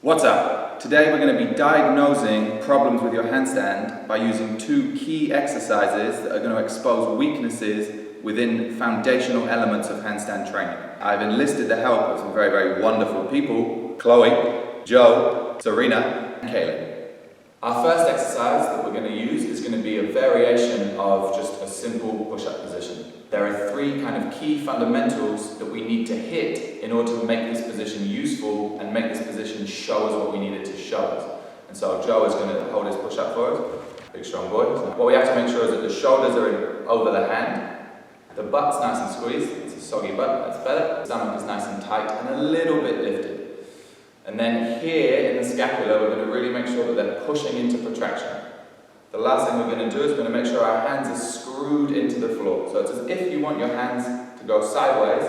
What's up? Today we're going to be diagnosing problems with your handstand by using two key exercises that are going to expose weaknesses within foundational elements of handstand training. I've enlisted the help of some very, very wonderful people: Chloe, Joe, Serena, and Kaylin. Our first exercise that we're going to use is going to be a variation of just a simple push-up position. There are three kind of key fundamentals that we need to hit in order to make this position useful and make this position show us what we need it to show us. And so Joe is going to hold his push-up for us. Big strong boy. What we have to make sure is that the shoulders are over the hand, the butt's nice and squeezed. It's a soggy butt, that's better. The stomach is nice and tight and a little bit lifted. And then here in the scapula, we're going to really make sure that they're pushing into protraction. The last thing we're going to do is we're going to make sure our hands are screwed into the floor. So it's as if you want your hands to go sideways,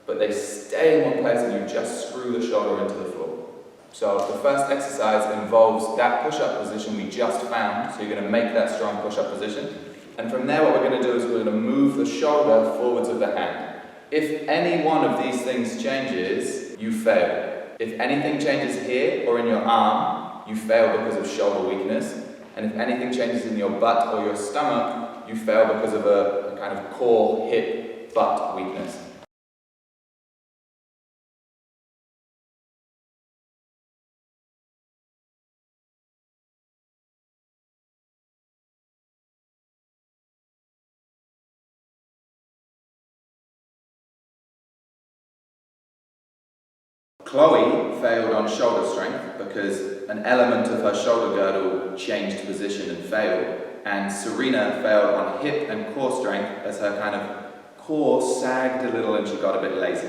but they stay in one place and you just screw the shoulder into the floor. So the first exercise involves that push-up position we just found. So you're going to make that strong push-up position. And from there what we're going to do is we're going to move the shoulder forwards of the hand. If any one of these things changes, you fail. If anything changes here or in your arm, you fail because of shoulder weakness. And if anything changes in your butt or your stomach, you fail because of a kind of core, hip, butt weakness. Chloe failed on shoulder strength because an element of her shoulder girdle changed position and failed, and Serena failed on hip and core strength as her kind of core sagged a little and she got a bit lazy.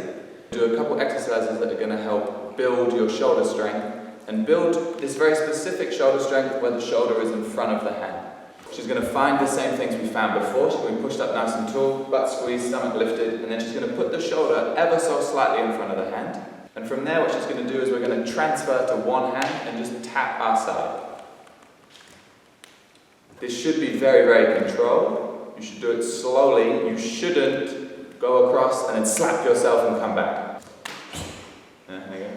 Do a couple exercises that are going to help build your shoulder strength and build this very specific shoulder strength where the shoulder is in front of the hand. She's going to find the same things we found before. She's going to be pushed up nice and tall, butt squeezed, stomach lifted, and then she's going to put the shoulder ever so slightly in front of the hand. And from there what she's going to do is we're going to transfer to one hand and just tap our side. This should be very, very controlled. You should do it slowly. You shouldn't go across and then slap yourself and come back. There you go.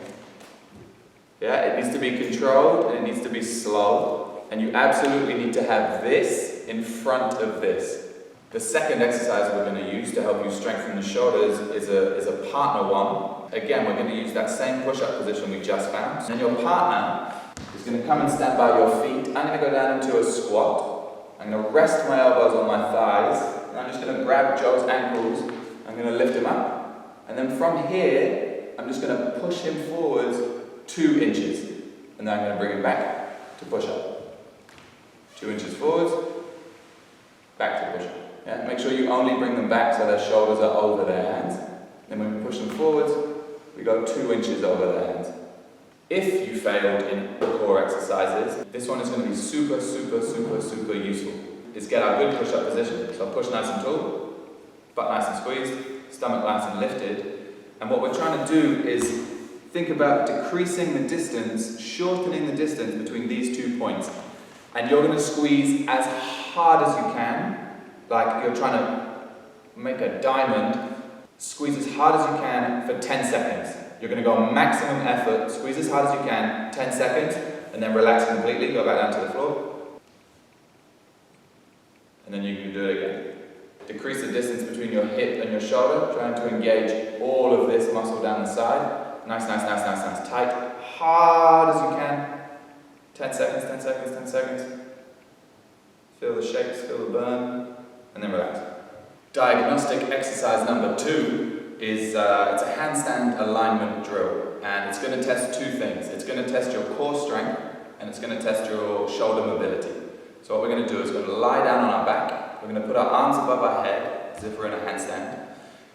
Yeah, it needs to be controlled and it needs to be slow. And you absolutely need to have this in front of this. The second exercise we're going to use to help you strengthen the shoulders is a partner one. Again, we're going to use that same push-up position we just found. And then your partner is going to come and stand by your feet. I'm going to go down into a squat. I'm going to rest my elbows on my thighs. And I'm just going to grab Joe's ankles. I'm going to lift him up. And then from here, I'm just going to push him forwards 2 inches. And then I'm going to bring him back to push-up. 2 inches forwards, back to push-up. Yeah? Make sure you only bring them back so their shoulders are over their hands. Then when we push them forwards, we go 2 inches over their hands. If you failed in the core exercises, this one is going to be super, super, super, super useful. Is get our good push-up position. So push nice and tall, butt nice and squeezed, stomach nice and lifted. And what we're trying to do is think about decreasing the distance, shortening the distance between these 2 points. And you're going to squeeze as hard as you can, like you're trying to make a diamond. Squeeze as hard as you can for 10 seconds. You're going to go maximum effort, squeeze as hard as you can, 10 seconds, and then relax completely, go back down to the floor. And then you can do it again. Decrease the distance between your hip and your shoulder, trying to engage all of this muscle down the side. Nice, nice, nice, nice, nice, tight. Hard as you can. 10 seconds, 10 seconds, 10 seconds. Feel the shakes, feel the burn, and then relax. Diagnostic exercise number 2 is it's a handstand alignment drill, and it's going to test 2 things. It's going to test your core strength and it's going to test your shoulder mobility. So what we're going to do is we're going to lie down on our back, we're going to put our arms above our head as if we're in a handstand,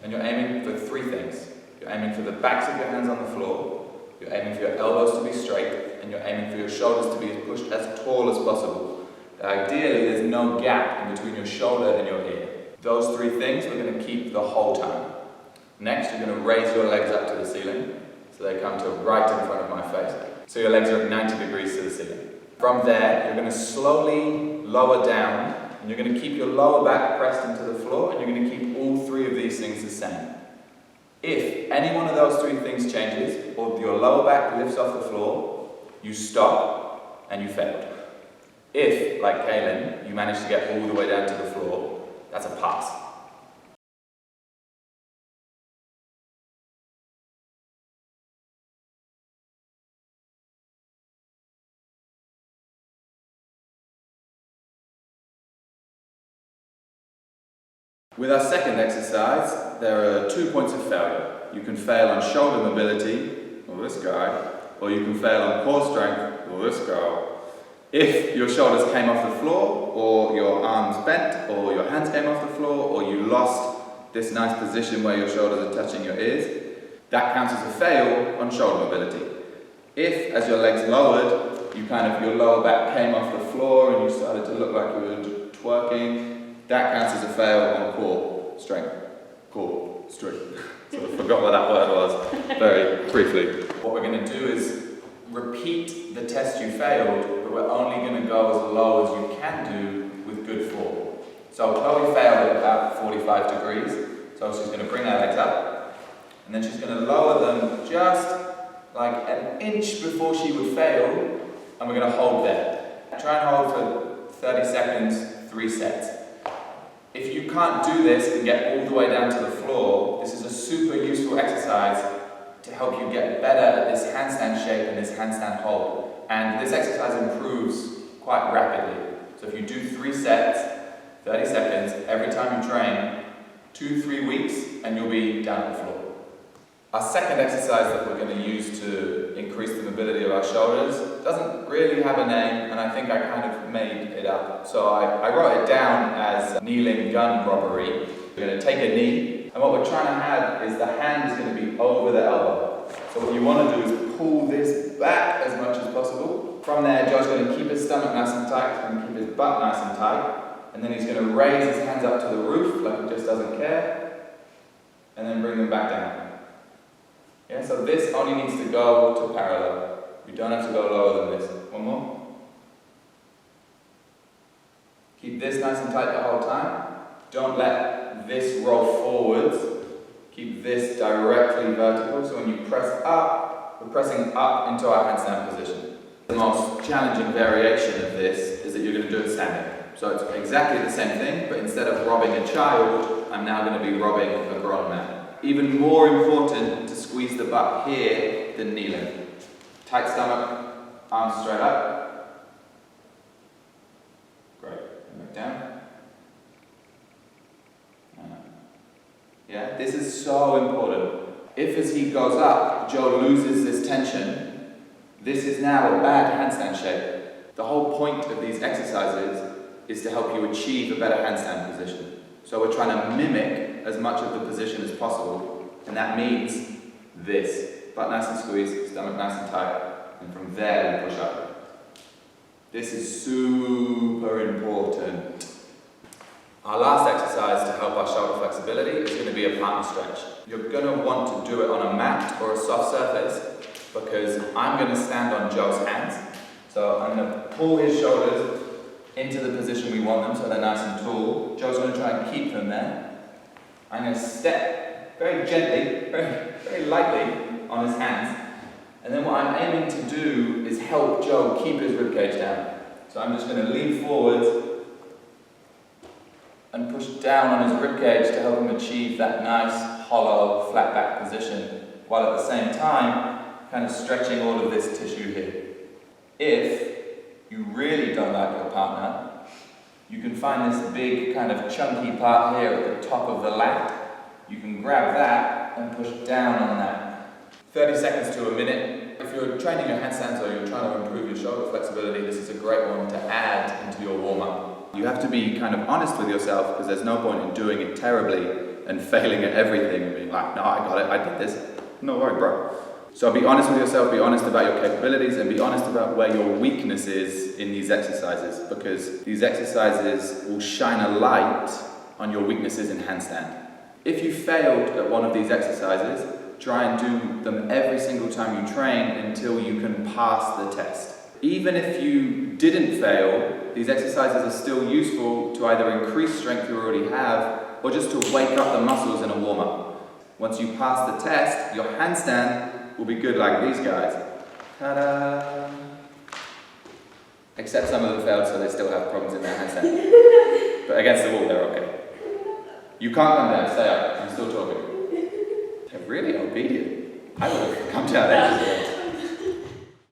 and you're aiming for 3 things. You're aiming for the backs of your hands on the floor, you're aiming for your elbows to be straight, and you're aiming for your shoulders to be pushed as tall as possible. Ideally there's no gap in between your shoulder and your ear. Those 3 things we're going to keep the whole time. Next, you're going to raise your legs up to the ceiling, so they come to right in front of my face. So your legs are at 90 degrees to the ceiling. From there, you're going to slowly lower down, and you're going to keep your lower back pressed into the floor, and you're going to keep all 3 of these things the same. If any one of those 3 things changes, or your lower back lifts off the floor, you stop and you failed. If, like Kaylin, you manage to get all the way down to the floor, that's a pass. With our second exercise, there are 2 points of failure. You can fail on shoulder mobility, or this guy, or you can fail on core strength, or this guy. If your shoulders came off the floor, or your arms bent, or your hands came off the floor, or you lost this nice position where your shoulders are touching your ears, that counts as a fail on shoulder mobility. If, as your legs lowered, your lower back came off the floor and you started to look like you were twerking, that counts as a fail on core strength. Core strength. Sort of forgot what that word was very briefly. What we're going to do is repeat the test you failed, but we're only going to go as low as you can do with good form. So Chloe failed at about 45 degrees, so she's going to bring her legs up, and then she's going to lower them just like an inch before she would fail, and we're going to hold there. Try and hold for 30 seconds, 3 sets. If you can't do this and get all the way down to the floor, this is a super useful exercise to help you get better at this handstand shape and this handstand hold. And this exercise improves quite rapidly. So if you do 3 sets, 30 seconds, every time you train, 2-3 weeks, and you'll be down at the floor. Our second exercise that we're going to use to increase the mobility of our shoulders doesn't really have a name, and I think I kind of made it up. So I wrote it down as kneeling gun robbery. We're going to take a knee, and what we're trying to have is the hand is going to be over the elbow. So what you want to do is pull this back as much as possible. From there, Joe's going to keep his stomach nice and tight, he's going to keep his butt nice and tight, and then he's going to raise his hands up to the roof like he just doesn't care, and then bring them back down. Yeah, so this only needs to go to parallel. You don't have to go lower than this. One more. Keep this nice and tight the whole time. Don't let this roll forwards. Keep this directly vertical, so when you press up, we're pressing up into our handstand position. The most challenging variation of this is that you're going to do it standing. So it's exactly the same thing, but instead of robbing a child, I'm now going to be robbing a grown man. Even more important to squeeze the butt here than kneeling. Tight stomach, arms straight up. Great, and back down. Yeah, this is so important. If as he goes up, Joe loses this tension, this is now a bad handstand shape. The whole point of these exercises is to help you achieve a better handstand position. So we're trying to mimic as much of the position as possible, and that means this. Butt nice and squeezed, stomach nice and tight, and from there we push up. This is super important. Our last exercise to help our shoulder flexibility is going to be a partner stretch. You're going to want to do it on a mat or a soft surface, because I'm going to stand on Joe's hands. So I'm going to pull his shoulders into the position we want them, so they're nice and tall. Joe's going to try and keep them there. I'm going to step very gently, very lightly on his hands. And then what I'm aiming to do is help Joe keep his ribcage down. So I'm just going to lean forwards and push down on his ribcage to help him achieve that nice, hollow, flat back position, while at the same time, kind of stretching all of this tissue here. If you really don't like your partner, you can find this big kind of chunky part here at the top of the lat. You can grab that and push down on that. 30 seconds to a minute. If you're training your handstands or you're trying to improve your shoulder flexibility, this is a great one to add into your warm-up. You have to be kind of honest with yourself, because there's no point in doing it terribly and failing at everything and being like, no, I got it, I did this. No worry, bro. So be honest with yourself, be honest about your capabilities, and be honest about where your weakness is in these exercises, because these exercises will shine a light on your weaknesses in handstand. If you failed at one of these exercises, try and do them every single time you train until you can pass the test. Even if you didn't fail, these exercises are still useful to either increase strength you already have, or just to wake up the muscles in a warm-up. Once you pass the test, your handstand will be good like these guys. Ta-da! Except some of them failed, so they still have problems in their handstand. But against the wall, they're okay. You can't come down, stay up. I'm still talking. They're really obedient. I would have come down ages ago.